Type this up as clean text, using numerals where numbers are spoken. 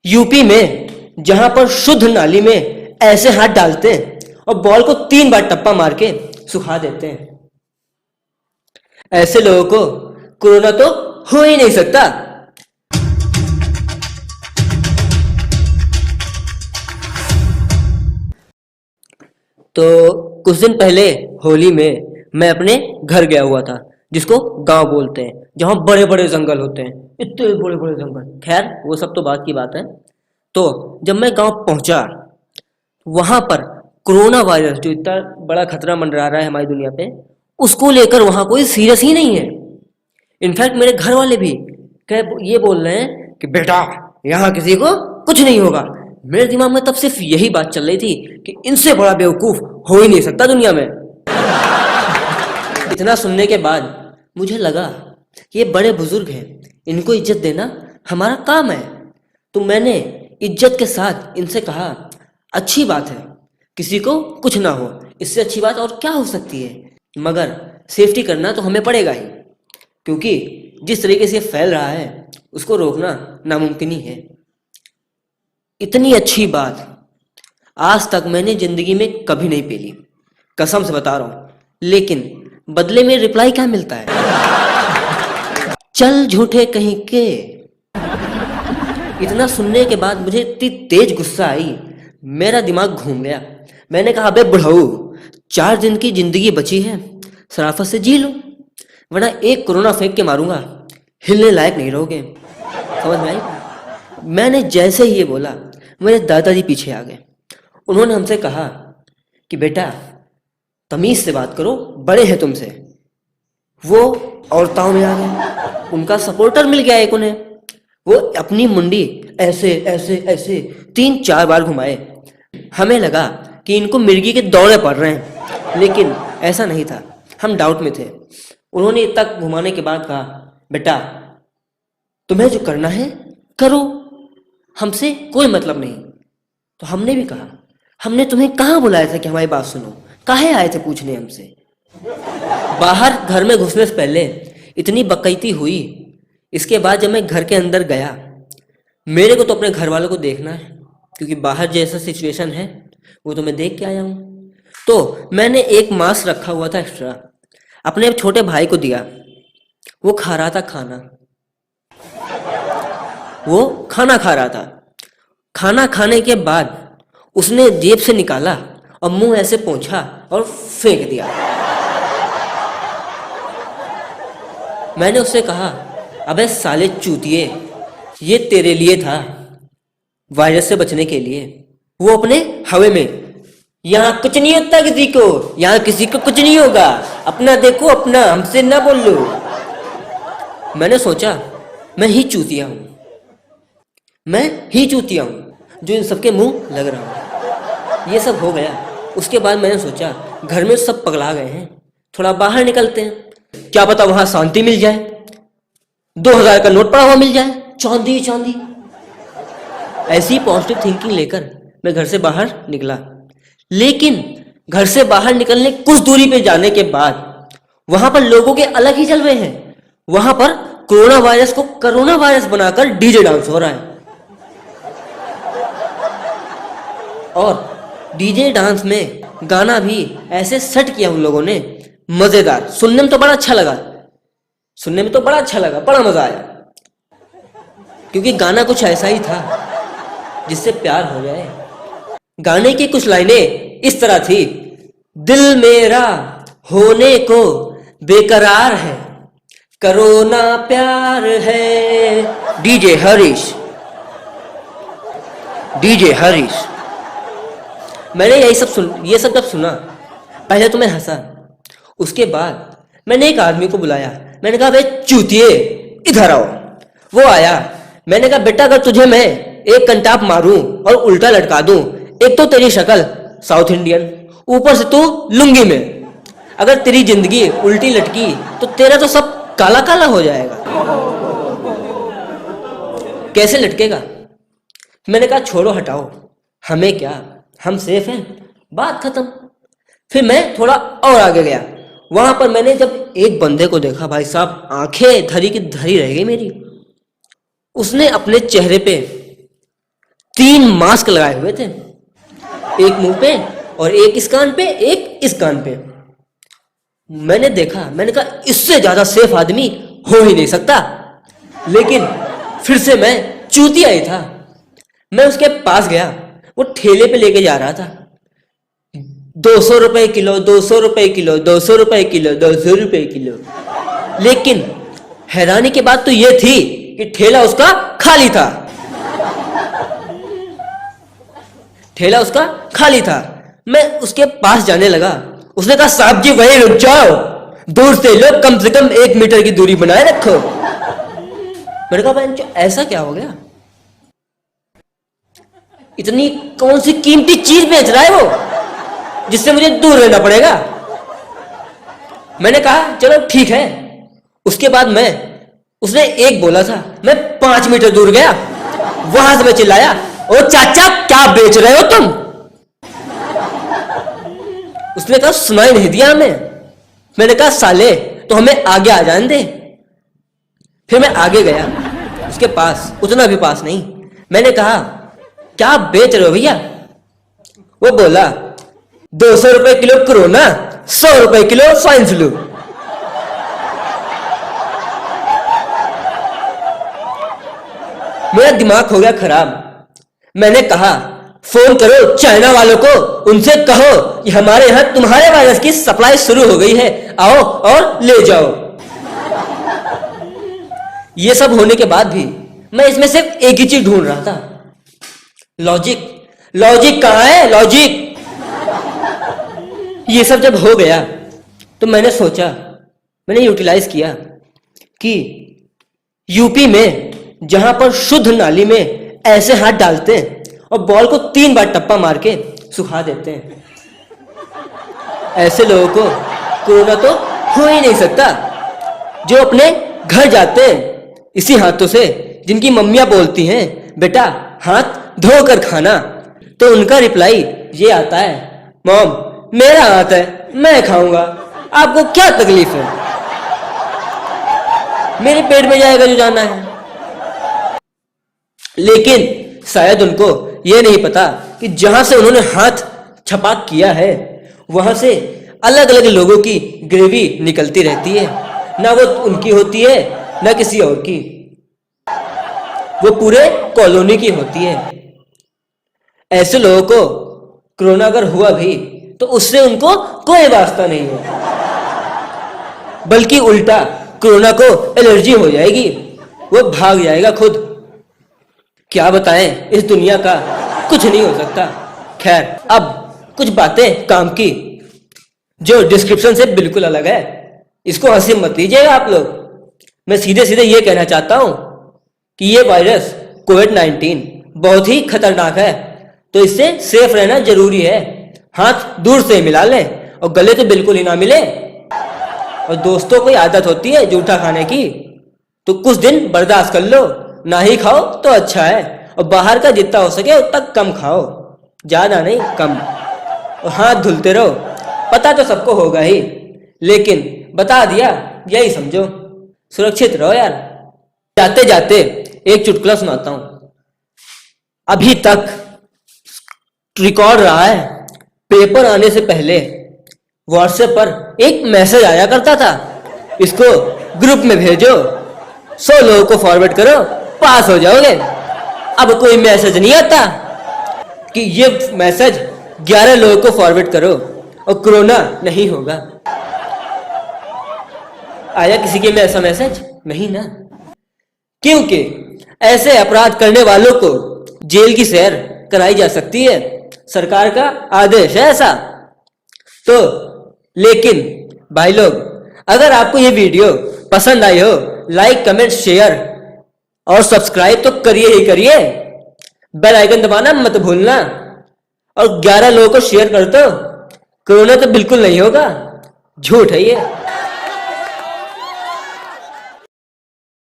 UP में जहां पर शुद्ध नाली में ऐसे हाथ डालते हैं और बॉल को 3 बार टप्पा मार के सुखा देते हैं, ऐसे लोगों को कोरोना तो हो ही नहीं सकता। तो कुछ दिन पहले होली में मैं अपने घर गया हुआ था, जिसको गांव बोलते हैं, जहां बड़े बड़े जंगल होते हैं, इतने बड़े बड़े जंगल। खैर वो सब तो बात की बात है। तो जब मैं गांव पहुंचा, वहां पर कोरोना वायरस जो इतना बड़ा खतरा मंडरा रहा है हमारी दुनिया पे, उसको लेकर वहां कोई सीरियस ही नहीं है। इनफैक्ट मेरे घर वाले भी ये बोल रहे हैं कि बेटा यहाँ किसी को कुछ नहीं होगा। मेरे दिमाग में तब सिर्फ यही बात चल रही थी कि इनसे बड़ा बेवकूफ हो ही नहीं सकता दुनिया में। इतना सुनने के बाद मुझे लगा कि ये बड़े बुजुर्ग हैं, इनको इज्जत देना हमारा काम है। तो मैंने इज्जत के साथ इनसे कहा, अच्छी बात है, किसी को कुछ ना हो, इससे अच्छी बात और क्या हो सकती है, मगर सेफ्टी करना तो हमें पड़ेगा ही, क्योंकि जिस तरीके से फैल रहा है उसको रोकना नामुमकिन ही है। इतनी अच्छी बात आज तक मैंने जिंदगी में कभी नहीं पेली, कसम से बता रहा हूं। लेकिन बदले में रिप्लाई क्या मिलता है, चल झूठे कहीं के। इतना सुनने के बाद मुझे इतनी तेज गुस्सा आई, मेरा दिमाग घूम गया। मैंने कहा, अबे बुढ़ऊ, 4 दिन की जिंदगी बची है, शराफत से जी लो, वरना एक कोरोना फेंक के मारूंगा, हिलने लायक नहीं रहोगे। समझ में आई? मैंने जैसे ही ये बोला, मेरे दादाजी पीछे आ गए। उन्होंने हमसे कहा कि बेटा तमीज से बात करो, बड़े हैं तुमसे। वो औरताओं में आ गए, उनका सपोर्टर मिल गया एक उन्हें। वो अपनी मुंडी ऐसे ऐसे ऐसे 3-4 बार घुमाए। हमें लगा कि इनको मिर्गी के दौरे पड़ रहे हैं, लेकिन ऐसा नहीं था, हम डाउट में थे। उन्होंने इतना घुमाने के बाद कहा, बेटा तुम्हें जो करना है करो, हमसे कोई मतलब नहीं। तो हमने भी कहा, हमने तुम्हें कहाँ बुलाया था कि हमारी बात सुनो, काहे आए थे पूछने हमसे। बाहर घर में घुसने से पहले इतनी बकैती हुई। इसके बाद जब मैं घर के अंदर गया, मेरे को तो अपने घर वालों को देखना है, क्योंकि बाहर जैसा सिचुएशन है वो तो मैं देख के आया हूँ। तो मैंने एक मास्क रखा हुआ था एक्स्ट्रा, अपने छोटे भाई को दिया। वो खा रहा था खाना, वो खाना खा रहा था। खाना खाने के बाद उसने जेब से निकाला और मुंह ऐसे पोंछा और फेंक दिया। मैंने उससे कहा, अबे साले चूतिए, ये तेरे लिए था, वायरस से बचने के लिए। वो अपने हवे में, यहाँ कुछ नहीं होता किसी को, यहाँ किसी को कुछ नहीं होगा, अपना देखो अपना, हमसे ना बोलो। मैंने सोचा मैं ही चूतिया हूं, मैं ही चूतिया हूं जो इन सबके मुंह लग रहा हूं। ये सब हो गया। उसके बाद मैंने सोचा घर में सब पगला गए हैं, थोड़ा बाहर निकलते हैं, क्या पता वहां शांति मिल जाए, 2000 का नोट पड़ा हुआ मिल जाए, चांदी चांदी। ऐसी पॉजिटिव थिंकिंग लेकर मैं घर से बाहर निकला। लेकिन घर से बाहर निकलने कुछ दूरी पे जाने के बाद वहां पर लोगों के अलग ही जलवे हैं। वहां पर कोरोना वायरस को कोरोना वायरस बनाकर डीजे डांस हो रहा है, और डीजे डांस में गाना भी ऐसे सेट किया उन लोगों ने, मजेदार। सुनने में तो बड़ा अच्छा लगा, बड़ा मजा आया, क्योंकि गाना कुछ ऐसा ही था जिससे प्यार हो जाए। गाने की कुछ लाइनें इस तरह थी, दिल मेरा होने को बेकरार है, कोरोना प्यार है, डीजे हरीश, डीजे हरीश। मैंने ये सब जब सुना, पहले तो मैं हंसा। उसके बाद मैंने एक आदमी को बुलाया, मैंने कहा, भाई चूतिए इधर आओ। वो आया। मैंने कहा, बेटा अगर तुझे मैं एक कंटाप मारूं और उल्टा लटका दूं, एक तो तेरी शक्ल साउथ इंडियन, ऊपर से तू लुंगी में, अगर तेरी जिंदगी उल्टी लटकी तो तेरा तो सब काला काला हो जाएगा, कैसे लटकेगा। मैंने कहा, छोड़ो हटाओ, हमें क्या, हम सेफ हैं, बात खत्म। फिर मैं थोड़ा और आगे गया। वहां पर मैंने जब एक बंदे को देखा, भाई साहब आंखें धरी की धरी रह गई मेरी। उसने अपने चेहरे पे 3 मास्क लगाए हुए थे, एक मुंह पे और एक इस कान पे, एक इस कान पे। मैंने देखा, मैंने कहा इससे ज्यादा सेफ आदमी हो ही नहीं सकता। लेकिन फिर से मैं चूतिया ही था। मैं उसके पास गया, वो ठेले पे लेके जा रहा था 200 रुपए किलो, 200 रुपए किलो, 200 रुपए किलो, 200 रुपए किलो। लेकिन हैरानी की बात तो यह थी कि ठेला उसका खाली था। ठेला उसका खाली था। मैं उसके पास जाने लगा। उसने कहा साहब जी वहीं रुक जाओ, दूर से लो, कम से कम 1 मीटर की दूरी बनाए रखो। मैंने कहा भाई ऐसा क्या हो गया, इतनी कौन सी कीमती चीज बेच रहा है वो जिससे मुझे दूर रहना पड़ेगा। मैंने कहा चलो ठीक है। उसके बाद उसने 1 बोला था, मैं 5 मीटर दूर गया, वहां से मैं चिल्लाया ओ चाचा क्या बेच रहे हो तुम। उसने कहा सुनाई नहीं दिया हमें। मैंने कहा साले तो हमें आगे आ जाने दे। फिर मैं आगे गया उसके पास, उतना भी पास नहीं। मैंने कहा क्या बेच रहे हो भैया। वो बोला 200 रुपए किलो कोरोना, 100 रुपए किलो स्वाइन फ्लू। मेरा दिमाग हो गया खराब। मैंने कहा फोन करो चाइना वालों को, उनसे कहो कि हमारे यहां तुम्हारे वायरस की सप्लाई शुरू हो गई है, आओ और ले जाओ। ये सब होने के बाद भी मैं इसमें सिर्फ एक ही चीज ढूंढ रहा था, लॉजिक। लॉजिक कहां है, लॉजिक। ये सब जब हो गया तो मैंने सोचा, मैंने यूटिलाइज किया कि यूपी में जहां पर शुद्ध नाली में ऐसे हाथ डालते हैं और बॉल को 3 बार टप्पा मार के सुखा देते हैं, ऐसे लोगों को कोरोना तो हो ही नहीं सकता। जो अपने घर जाते हैं इसी हाथों से, जिनकी मम्मियां बोलती हैं बेटा हाथ धोकर खाना, तो उनका रिप्लाई ये आता है मॉम मेरा हाथ है मैं खाऊंगा, आपको क्या तकलीफ है, मेरे पेट में जाएगा जो जाना है। लेकिन शायद उनको यह नहीं पता कि जहां से उन्होंने हाथ छपाक किया है वहां से अलग अलग लोगों की ग्रेवी निकलती रहती है, ना वो उनकी होती है ना किसी और की, वो पूरे कॉलोनी की होती है। ऐसे लोगों को कोरोना अगर हुआ भी तो उससे उनको कोई वास्ता नहीं है, बल्कि उल्टा कोरोना को एलर्जी हो जाएगी, वो भाग जाएगा खुद। क्या बताएं, इस दुनिया का कुछ नहीं हो सकता। खैर अब कुछ बातें काम की जो डिस्क्रिप्शन से बिल्कुल अलग है, इसको हंसी मत लीजिएगा आप लोग। मैं सीधे सीधे ये कहना चाहता हूं कि ये वायरस कोविड-19 बहुत ही खतरनाक है, तो इससे सेफ रहना जरूरी है। हाथ दूर से मिला लें और गले तो बिल्कुल ही ना मिले। और दोस्तों को आदत होती है जूठा खाने की, तो कुछ दिन बर्दाश्त कर लो, ना ही खाओ तो अच्छा है, और बाहर का जितना हो सके उतना कम खाओ, ज्यादा नहीं कम। और हाथ धुलते रहो, पता तो सबको होगा ही, लेकिन बता दिया यही समझो, सुरक्षित रहो यार। जाते जाते एक चुटकुला सुनाता हूं। अभी तक रिकॉर्ड रहा है, पेपर आने से पहले व्हाट्सएप पर एक मैसेज आया करता था, इसको ग्रुप में भेजो, 100 लोगों को फॉरवर्ड करो, पास हो जाओगे। अब कोई मैसेज नहीं आता कि ये मैसेज 11 लोगों को फॉरवर्ड करो और कोरोना नहीं होगा। आया किसी के में ऐसा मैसेज? नहीं ना, क्योंकि ऐसे अपराध करने वालों को जेल की सैर कराई जा सकती है, सरकार का आदेश है ऐसा। तो लेकिन भाई लोग, अगर आपको ये वीडियो पसंद आई हो, लाइक कमेंट शेयर और सब्सक्राइब तो करिए ही करिए, बेल आइकन दबाना मत भूलना, और 11 लोगों को शेयर कर दो। कोरोना तो बिल्कुल नहीं होगा, झूठ है ये।